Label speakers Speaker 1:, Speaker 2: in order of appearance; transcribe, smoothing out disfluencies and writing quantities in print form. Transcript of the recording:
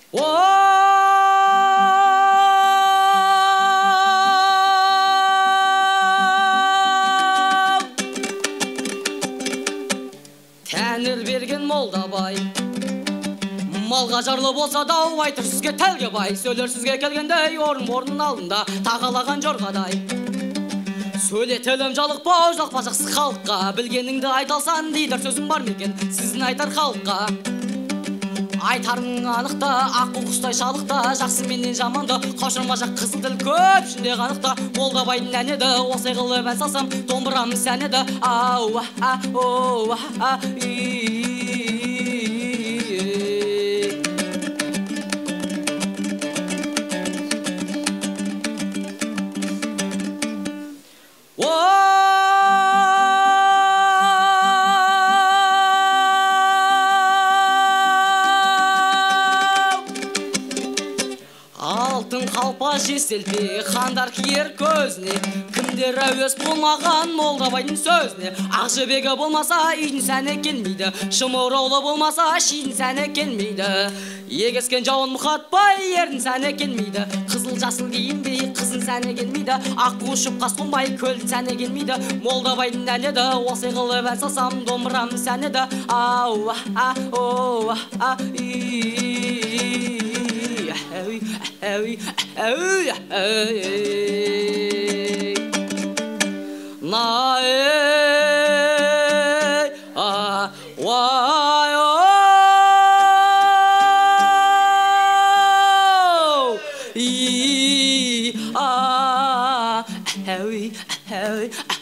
Speaker 1: Тәңір берген молдабай, малға жарлы болса да айтыр сізге тәлге бай. Сөйлер сізге келгендей орын алдында тағалаған жорғадай. Сөйлетелім жалықпау жалықпа жақсы халыққа, білгеніңді айталсан дейдір сөзім бар мекен сіздің айтар халыққа. Айтарың анықта, аққу құстай шалықта, жақсы менен жаманды қаушырма жақ қызыл тіл көп ішінде қанықта. Молдабайдың ән еді, осы қылып ән салсам домбырам сән еді. Ау ау алтын қалпа жеселпе хандар киер көзіне, кімдер әуес болмаған молдабайдың сөзіне. Ақ жібегі болмаса үйдің сәні келмейді, шымыраулы болмаса шидің сәні келмейді. Егескен жауын мұқатпай ердің сәні келмейді, қызыл жасыл киінбей қызын сәні келмейді. Аққу ұшып қас қонбай көлдің сәні келмейді. Молдабайдың әні еді, осы қылып ән салсам домбырам сән еді. Ау ау Hey